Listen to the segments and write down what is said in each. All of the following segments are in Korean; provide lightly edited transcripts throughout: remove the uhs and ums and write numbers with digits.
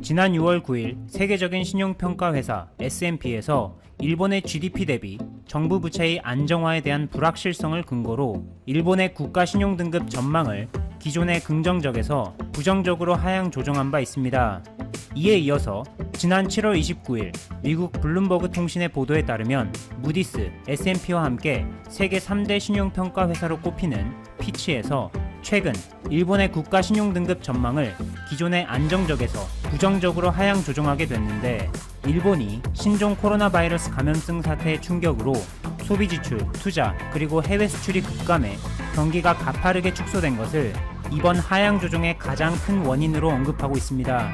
지난 6월 9일 세계적인 신용평가회사 S&P에서 일본의 GDP 대비 정부 부채의 안정화에 대한 불확실성을 근거로 일본의 국가 신용등급 전망을 기존의 긍정적에서 부정적으로 하향 조정한 바 있습니다. 이에 이어서 지난 7월 29일 미국 블룸버그 통신의 보도에 따르면 무디스, S&P와 함께 세계 3대 신용평가 회사로 꼽히는 피치에서 최근 일본의 국가 신용등급 전망을 기존의 안정적에서 부정적으로 하향 조정하게 됐는데, 일본이 신종 코로나 바이러스 감염증 사태의 충격으로 소비 지출, 투자, 그리고 해외 수출이 급감해 경기가 가파르게 축소된 것을 이번 하향 조정의 가장 큰 원인으로 언급하고 있습니다.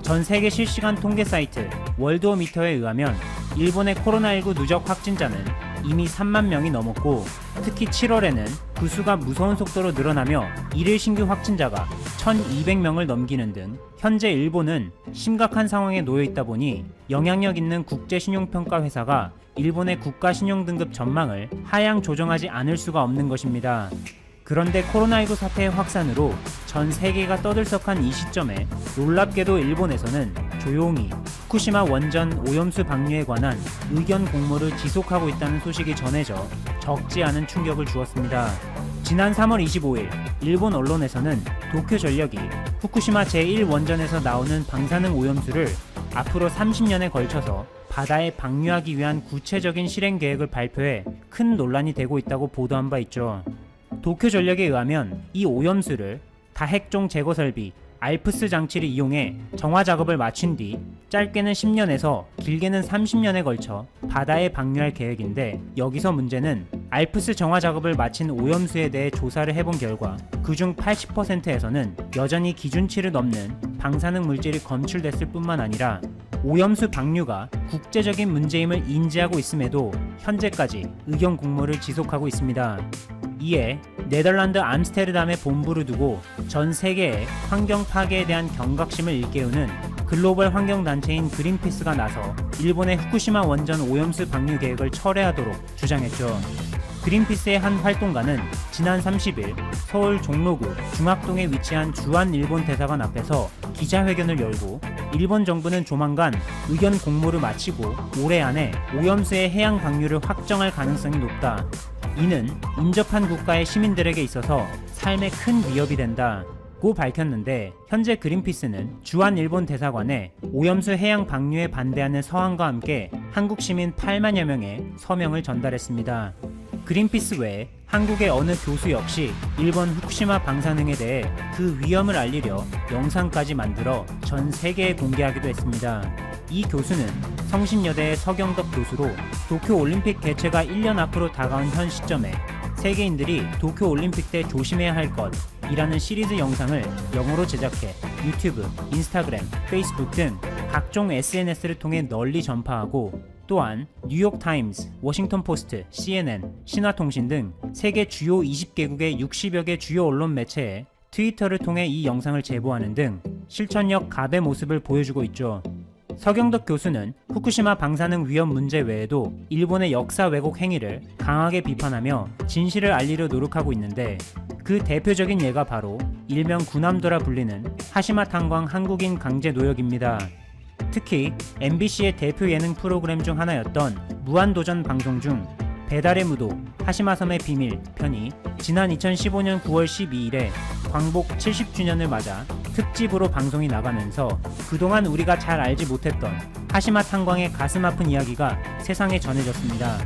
전 세계 실시간 통계 사이트 월드오미터에 의하면 일본의 코로나19 누적 확진자는 이미 3만 명이 넘었고, 특히 7월에는 그 수가 무서운 속도로 늘어나며 일일 신규 확진자가 1,200명을 넘기는 등 현재 일본은 심각한 상황에 놓여 있다 보니 영향력 있는 국제신용평가 회사가 일본의 국가신용등급 전망을 하향 조정하지 않을 수가 없는 것입니다. 그런데 코로나19 사태의 확산으로 전 세계가 떠들썩한 이 시점에 놀랍게도 일본에서는 조용히 후쿠시마 원전 오염수 방류에 관한 의견 공모를 지속하고 있다는 소식이 전해져 적지 않은 충격을 주었습니다. 지난 3월 25일 일본 언론에서는 도쿄전력이 후쿠시마 제1원전에서 나오는 방사능 오염수를 앞으로 30년에 걸쳐서 바다에 방류하기 위한 구체적인 실행 계획을 발표해 큰 논란이 되고 있다고 보도한 바 있죠. 도쿄전력에 의하면 이 오염수를 다핵종 제거 설비 알프스 장치를 이용해 정화 작업을 마친 뒤 짧게는 10년에서 길게는 30년에 걸쳐 바다에 방류할 계획인데, 여기서 문제는 알프스 정화 작업을 마친 오염수에 대해 조사를 해본 결과 그중 80%에서는 여전히 기준치를 넘는 방사능 물질이 검출됐을 뿐만 아니라 오염수 방류가 국제적인 문제임을 인지하고 있음에도 현재까지 의견 공모를 지속하고 있습니다. 이에 네덜란드 암스테르담에 본부를 두고 전 세계의 환경 파괴에 대한 경각심을 일깨우는 글로벌 환경단체인 그린피스가 나서 일본의 후쿠시마 원전 오염수 방류 계획을 철회하도록 주장했죠. 그린피스의 한 활동가는 지난 30일 서울 종로구 중학동에 위치한 주한 일본 대사관 앞에서 기자회견을 열고, 일본 정부는 조만간 의견 공모를 마치고 올해 안에 오염수의 해양 방류를 확정할 가능성이 높다. 이는 인접한 국가의 시민들에게 있어서 삶에 큰 위협이 된다고 밝혔는데, 현재 그린피스는 주한 일본 대사관에 오염수 해양 방류에 반대하는 서한과 함께 한국 시민 8만여 명의 서명을 전달했습니다. 그린피스 외에 한국의 어느 교수 역시 일본 후쿠시마 방사능에 대해 그 위험을 알리려 영상까지 만들어 전 세계에 공개하기도 했습니다. 이 교수는 성신여대의 서경덕 교수로 도쿄올림픽 개최가 1년 앞으로 다가온 현 시점에 세계인들이 도쿄올림픽 때 조심해야 할 것이라는 시리즈 영상을 영어로 제작해 유튜브, 인스타그램, 페이스북 등 각종 SNS를 통해 널리 전파하고, 또한 뉴욕타임스, 워싱턴포스트, CNN, 신화통신 등 세계 주요 20개국의 60여 개 주요 언론 매체에 트위터를 통해 이 영상을 제보하는 등 실천력 갑의 모습을 보여주고 있죠. 서경덕 교수는 후쿠시마 방사능 위험 문제 외에도 일본의 역사 왜곡 행위를 강하게 비판하며 진실을 알리려 노력하고 있는데, 그 대표적인 예가 바로 일명 구남도라 불리는 하시마 탄광 한국인 강제 노역입니다. 특히 MBC의 대표 예능 프로그램 중 하나였던 무한도전 방송 중 배달의 무도 하시마섬의 비밀 편이 지난 2015년 9월 12일에 광복 70주년을 맞아 특집으로 방송이 나가면서 그동안 우리가 잘 알지 못했던 하시마 탄광의 가슴 아픈 이야기가 세상에 전해졌습니다.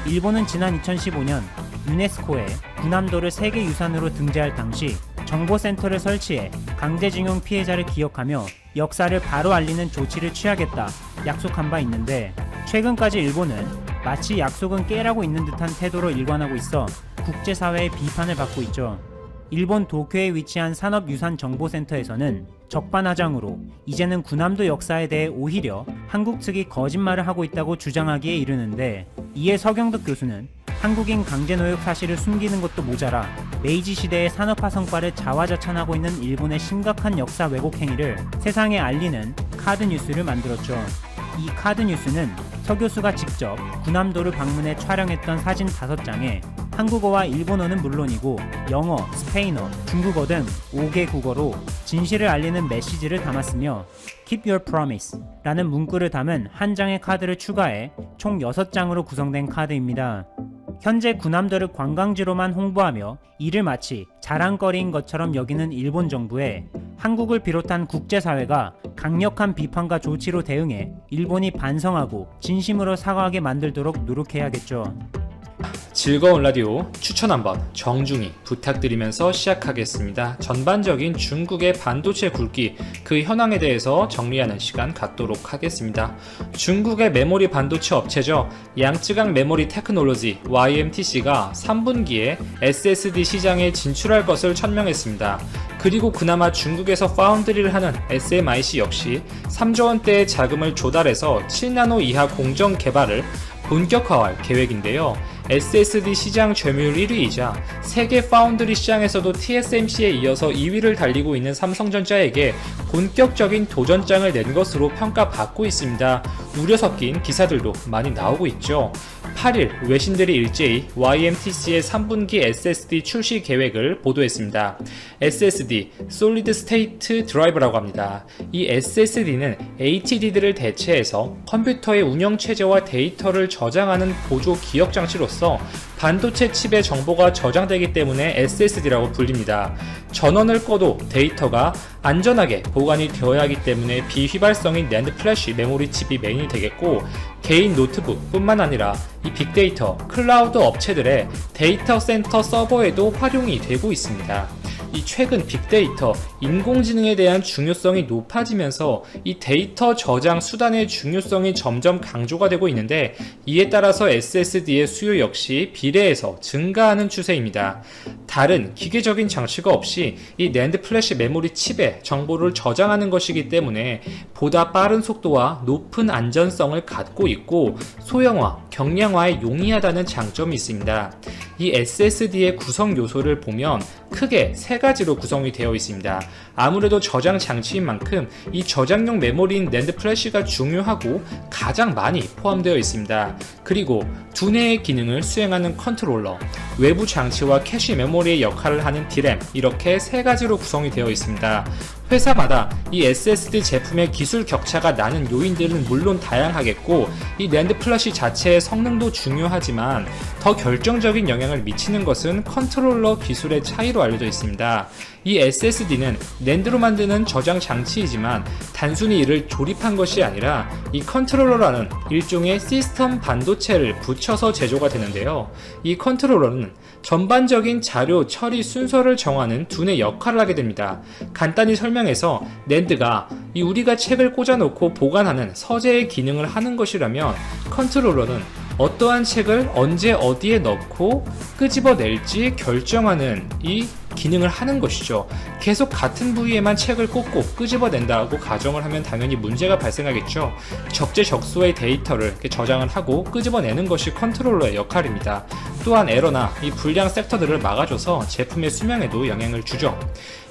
일본은 지난 2015년 유네스코에 구남도를 세계유산으로 등재할 당시 정보센터를 설치해 강제징용 피해자를 기억하며 역사를 바로 알리는 조치를 취하겠다 약속한 바 있는데, 최근까지 일본은 마치 약속은 깨라고 있는 듯한 태도로 일관하고 있어 국제사회의 비판을 받고 있죠. 일본 도쿄에 위치한 산업유산정보센터에서는 적반하장으로 이제는 구남도 역사에 대해 오히려 한국 측이 거짓말을 하고 있다고 주장하기에 이르는데, 이에 서경덕 교수는 한국인 강제노역 사실을 숨기는 것도 모자라 메이지 시대의 산업화 성과를 자화자찬하고 있는 일본의 심각한 역사 왜곡 행위를 세상에 알리는 카드뉴스를 만들었죠. 이 카드뉴스는 서 교수가 직접 구남도를 방문해 촬영했던 사진 5장에 한국어와 일본어는 물론이고 영어, 스페인어, 중국어 등 5개 국어로 진실을 알리는 메시지를 담았으며 Keep Your Promise 라는 문구를 담은 한 장의 카드를 추가해 총 6장으로 구성된 카드입니다. 현재 군함도를 관광지로만 홍보하며 이를 마치 자랑거리인 것처럼 여기는 일본 정부에 한국을 비롯한 국제사회가 강력한 비판과 조치로 대응해 일본이 반성하고 진심으로 사과하게 만들도록 노력해야겠죠. 즐거운 라디오 추천 한번 정중히 부탁드리면서 시작하겠습니다. 전반적인 중국의 반도체 굵기 그 현황에 대해서 정리하는 시간 갖도록 하겠습니다. 중국의 메모리 반도체 업체죠. 양쯔강 메모리 테크놀로지 YMTC가 3분기에 SSD 시장에 진출할 것을 천명했습니다. 그리고 그나마 중국에서 파운드리를 하는 SMIC 역시 3조 원대의 자금을 조달해서 7나노 이하 공정 개발을 본격화할 계획인데요. SSD 시장 점유율 1위이자 세계 파운드리 시장에서도 TSMC에 이어서 2위를 달리고 있는 삼성전자에게 본격적인 도전장을 낸 것으로 평가받고 있습니다. 우려 섞인 기사들도 많이 나오고 있죠. 8일 외신들이 일제히 YMTC의 3분기 SSD 출시 계획을 보도했습니다. SSD, Solid State Drive라고 합니다. 이 SSD는 HDD를 대체해서 컴퓨터의 운영체제와 데이터를 저장하는 보조 기억 장치로서 반도체 칩의 정보가 저장되기 때문에 SSD라고 불립니다. 전원을 꺼도 데이터가 안전하게 보관이 되어야 하기 때문에 비휘발성인 NAND 플래시 메모리 칩이 메인이 되겠고, 개인 노트북 뿐만 아니라 이 빅데이터, 클라우드 업체들의 데이터 센터 서버에도 활용이 되고 있습니다. 이 최근 빅데이터, 인공지능에 대한 중요성이 높아지면서 이 데이터 저장 수단의 중요성이 점점 강조가 되고 있는데, 이에 따라서 SSD의 수요 역시 비례해서 증가하는 추세입니다. 다른 기계적인 장치가 없이 이 NAND 플래시 메모리 칩에 정보를 저장하는 것이기 때문에 보다 빠른 속도와 높은 안전성을 갖고 있고 소형화, 경량화에 용이하다는 장점이 있습니다. 이 SSD의 구성 요소를 보면 크게 세 가지로 구성이 되어 있습니다. 아무래도 저장 장치인 만큼 이 저장용 메모리인 NAND 플래시가 중요하고 가장 많이 포함되어 있습니다. 그리고 두뇌의 기능을 수행하는 컨트롤러, 외부 장치와 캐시 메모리의 역할을 하는 DRAM, 이렇게 세 가지로 구성이 되어 있습니다. 회사마다 이 SSD 제품의 기술 격차가 나는 요인들은 물론 다양하겠고, 이 NAND 플래시 자체의 성능도 중요하지만 더 결정적인 영향을 미치는 것은 컨트롤러 기술의 차이로 알려져 있습니다. 이 SSD는 NAND로 만드는 저장 장치이지만 단순히 이를 조립한 것이 아니라 이 컨트롤러라는 일종의 시스템 반도체를 붙여서 제조가 되는데요. 이 컨트롤러는 전반적인 자료 처리 순서를 정하는 두뇌 역할을 하게 됩니다. 간단히 설명해서 NAND가 이 우리가 책을 꽂아놓고 보관하는 서재의 기능을 하는 것이라면, 컨트롤러는 어떠한 책을 언제 어디에 넣고 끄집어낼지 결정하는 이 기능을 하는 것이죠. 계속 같은 부위에만 책을 꽂고 끄집어낸다고 가정을 하면 당연히 문제가 발생하겠죠. 적재적소의 데이터를 이렇게 저장을 하고 끄집어내는 것이 컨트롤러의 역할입니다. 또한 에러나 이 불량 섹터들을 막아줘서 제품의 수명에도 영향을 주죠.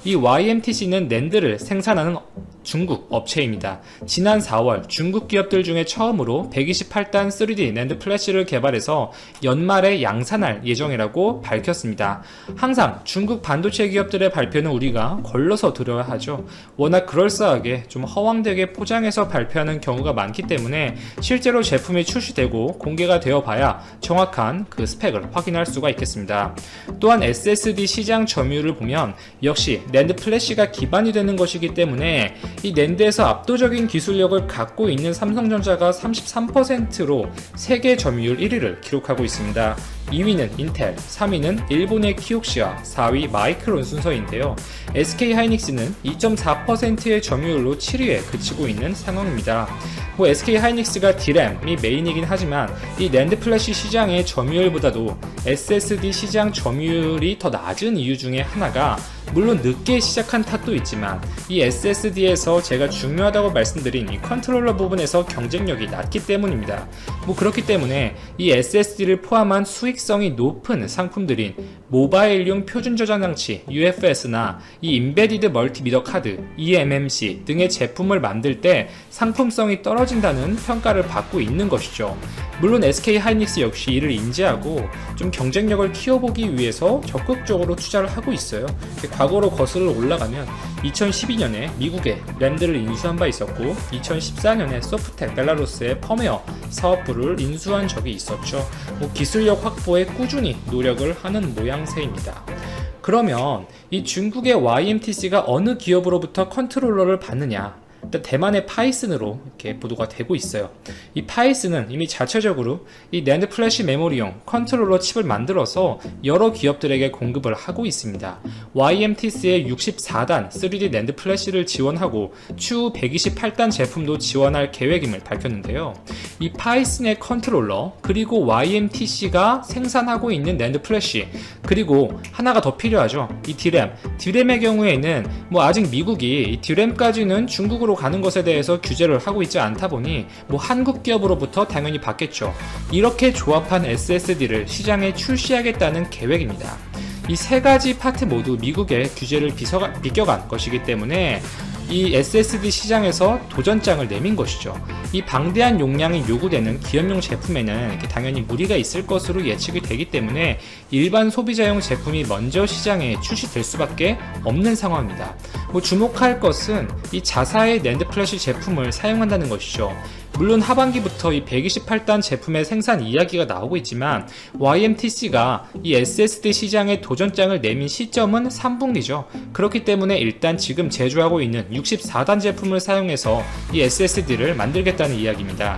이 YMTC는 NAND를 생산하는 중국 업체입니다. 지난 4월 중국 기업들 중에 처음으로 128단 3D NAND 플래시를 개발해서 연말에 양산할 예정이라고 밝혔습니다. 항상 중국 반도체 기업들의 발표는 우리가 걸러서 들어야 하죠. 워낙 그럴싸하게 좀 허황되게 포장해서 발표하는 경우가 많기 때문에 실제로 제품이 출시되고 공개가 되어 봐야 정확한 그 스펙을 확인할 수가 있겠습니다. 또한 SSD 시장 점유율을 보면 역시 NAND 플래시가 기반이 되는 것이기 때문에 이 낸드에서 압도적인 기술력을 갖고 있는 삼성전자가 33%로 세계 점유율 1위를 기록하고 있습니다. 2위는 인텔, 3위는 일본의 키옥시아, 4위 마이크론 순서인데요. SK하이닉스는 2.4%의 점유율로 7위에 그치고 있는 상황입니다. SK하이닉스가 DRAM이 메인이긴 하지만 이 NAND 플래시 시장의 점유율보다도 SSD 시장 점유율이 더 낮은 이유 중에 하나가, 물론 늦게 시작한 탓도 있지만 이 SSD에서 제가 중요하다고 말씀드린 이 컨트롤러 부분에서 경쟁력이 낮기 때문입니다. 그렇기 때문에 이 SSD를 포함한 수익 수익성이 높은 상품들인 모바일용 표준 저장 장치 UFS나 이 인베디드 멀티미터 카드 eMMC 등의 제품을 만들 때 상품성이 떨어진다는 평가를 받고 있는 것이죠. 물론 SK하이닉스 역시 이를 인지하고 좀 경쟁력을 키워보기 위해서 적극적으로 투자를 하고 있어요. 과거로 거슬러 올라가면 2012년에 미국에 램드를 인수한 바 있었고 2014년에 소프텍 벨라루스의 펌웨어 사업부를 인수한 적이 있었죠. 기술력 확보에 꾸준히 노력을 하는 모양새입니다. 그러면 이 중국의 YMTC가 어느 기업으로부터 컨트롤러를 받느냐? 일단 대만의 파이슨으로 이렇게 보도가 되고 있어요. 이 파이슨은 이미 자체적으로 이 낸드 플래시 메모리용 컨트롤러 칩을 만들어서 여러 기업들에게 공급을 하고 있습니다. YMTC의 64단 3D 낸드 플래시를 지원하고 추후 128단 제품도 지원할 계획임을 밝혔는데요. 이 파이슨의 컨트롤러 그리고 YMTC가 생산하고 있는 낸드 플래시 그리고 하나가 더 필요하죠. 이 디램의 경우에는 아직 미국이 이 디램까지는 중국으로 가는 것에 대해서 규제를 하고 있지 않다 보니 한국 기업으로부터 당연히 받겠죠. 이렇게 조합한 SSD를 시장에 출시하겠다는 계획입니다. 이 세 가지 파트 모두 미국의 규제를 비껴간 것이기 때문에 이 SSD 시장에서 도전장을 내민 것이죠. 이 방대한 용량이 요구되는 기업용 제품에는 당연히 무리가 있을 것으로 예측이 되기 때문에 일반 소비자용 제품이 먼저 시장에 출시될 수밖에 없는 상황입니다. 주목할 것은 이 자사의 낸드 플래시 제품을 사용한다는 것이죠. 물론 하반기부터 이 128단 제품의 생산 이야기가 나오고 있지만 YMTC가 이 SSD 시장에 도전장을 내민 시점은 3분기죠. 그렇기 때문에 일단 지금 제조하고 있는 64단 제품을 사용해서 이 SSD를 만들겠다는 이야기입니다.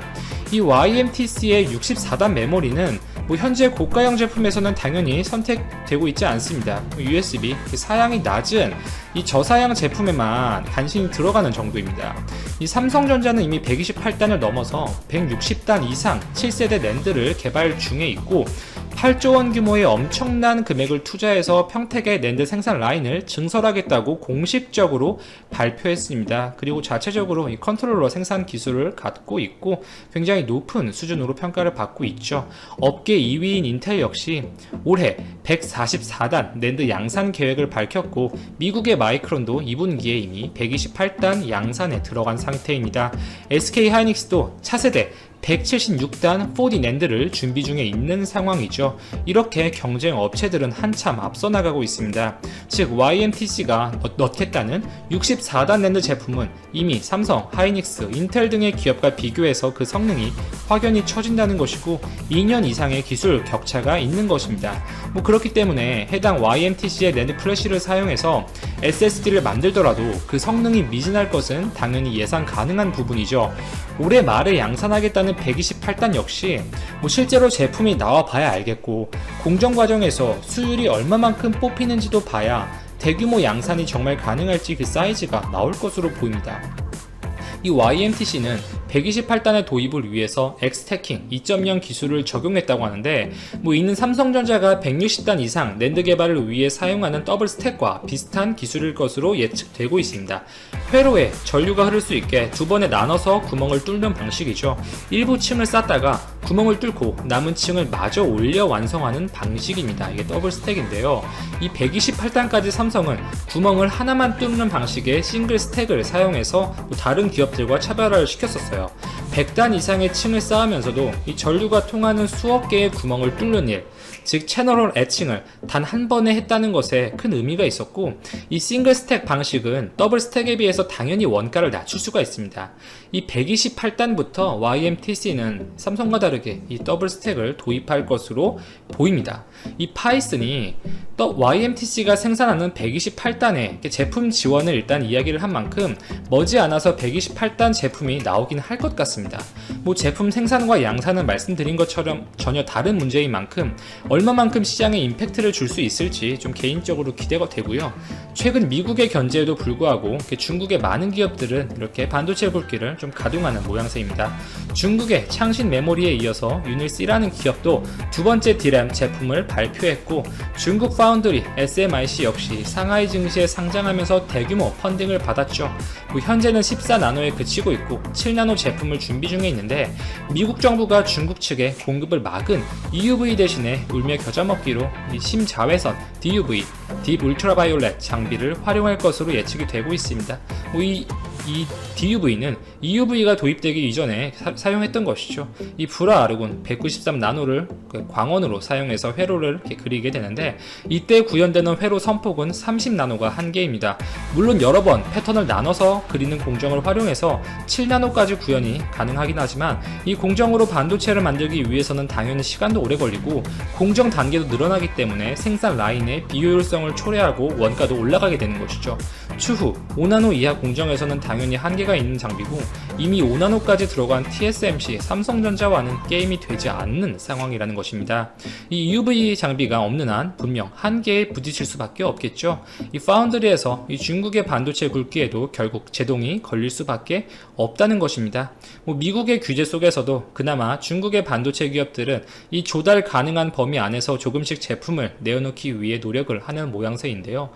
이 YMTC의 64단 메모리는 현재 고가형 제품에서는 당연히 선택되고 있지 않습니다. USB 사양이 낮은 이 저사양 제품에만 간신히 들어가는 정도입니다. 이 삼성전자는 이미 128단을 넘어서 160단 이상 7세대 낸드를 개발 중에 있고 8조 원 규모의 엄청난 금액을 투자해서 평택의 낸드 생산 라인을 증설하겠다고 공식적으로 발표했습니다. 그리고 자체적으로 이 컨트롤러 생산 기술을 갖고 있고 굉장히 높은 수준으로 평가를 받고 있죠. 업계 2위인 인텔 역시 올해 144단 낸드 양산 계획을 밝혔고 미국의 마이크론도 2분기에 이미 128단 양산에 들어간 상태입니다. SK하이닉스도 차세대 176단 4D 낸드를 준비 중에 있는 상황이죠. 이렇게 경쟁 업체들은 한참 앞서 나가고 있습니다. 즉 YMTC가 넣겠다는 64단 낸드 제품은 이미 삼성, 하이닉스, 인텔 등의 기업과 비교해서 그 성능이 확연히 처진다는 것이고 2년 이상의 기술 격차가 있는 것입니다. 그렇기 때문에 해당 YMTC의 낸드 플래시를 사용해서 SSD를 만들더라도 그 성능이 미진할 것은 당연히 예상 가능한 부분이죠. 올해 말에 양산하겠다는 128단 역시 실제로 제품이 나와 봐야 알겠고 공정 과정에서 수율이 얼마만큼 뽑히는지도 봐야 대규모 양산이 정말 가능할지 그 사이즈가 나올 것으로 보입니다. 이 YMTC는 128단의 도입을 위해서 엑스태킹 2.0 기술을 적용했다고 하는데 이는 삼성전자가 160단 이상 낸드 개발을 위해 사용하는 더블 스택과 비슷한 기술일 것으로 예측되고 있습니다. 회로에 전류가 흐를 수 있게 두 번에 나눠서 구멍을 뚫는 방식이죠. 일부 층을 쌓다가 구멍을 뚫고 남은 층을 마저 올려 완성하는 방식입니다. 이게 더블 스택인데요. 이 128단까지 삼성은 구멍을 하나만 뚫는 방식의 싱글 스택을 사용해서 다른 기업들과 차별화를 시켰었어요. 100단 이상의 층을 쌓으면서도 이 전류가 통하는 수억 개의 구멍을 뚫는 일, 즉 채널홀 애칭을 단 한 번에 했다는 것에 큰 의미가 있었고 이 싱글 스택 방식은 더블 스택에 비해서 당연히 원가를 낮출 수가 있습니다. 이 128단부터 YMTC는 삼성과 다르게 이 더블 스택을 도입할 것으로 보입니다. 이 파이슨이 YMTC가 생산하는 128단의 제품 지원을 일단 이야기를 한 만큼 머지않아서 128단 제품이 나오긴 할 것 같습니다. 제품 생산과 양산은 말씀드린 것처럼 전혀 다른 문제인 만큼 얼마만큼 시장에 임팩트를 줄 수 있을지 좀 개인적으로 기대가 되고요. 최근 미국의 견제에도 불구하고 이렇게 중국의 많은 기업들은 이렇게 반도체 굵기를 좀 가동하는 모양새입니다. 중국의 창신 메모리에 이어서 유닐스라는 기업도 두 번째 D램 제품을 발표했고, 중국 파운드리 SMIC 역시 상하이 증시에 상장하면서 대규모 펀딩을 받았죠. 현재는 14나노에 그치고 있고 7나노 제품을 준비 중에 있는데, 미국 정부가 중국 측에 공급을 막은 EUV 대신에 울며 겨자 먹기로 이 심자외선 DUV, 딥 울트라바이올렛 장비를 활용할 것으로 예측이 되고 있습니다. 이 DUV는 EUV가 도입되기 이전에 사용했던 것이죠. 이 불화 아르곤 193나노를 광원으로 사용해서 회로를 이렇게 그리게 되는데, 이때 구현되는 회로 선폭은 30나노가 한계입니다. 물론 여러 번 패턴을 나눠서 그리는 공정을 활용해서 7나노까지 구현이 가능하긴 하지만, 이 공정으로 반도체를 만들기 위해서는 당연히 시간도 오래 걸리고 공정 단계도 늘어나기 때문에 생산 라인의 비효율성을 초래하고 원가도 올라가게 되는 것이죠. 추후 5나노 이하 공정에서는 당연히 한계가 있는 장비고, 이미 5나노까지 들어간 TSMC, 삼성전자와는 게임이 되지 않는 상황이라는 것입니다. 이 EUV 장비가 없는 한 분명 한계에 부딪힐 수밖에 없겠죠. 이 파운드리에서 이 중국의 반도체 굵기에도 결국 제동이 걸릴 수밖에 없다는 것입니다. 미국의 규제 속에서도 그나마 중국의 반도체 기업들은 이 조달 가능한 범위 안에서 조금씩 제품을 내어놓기 위해 노력을 하는 모양새인데요.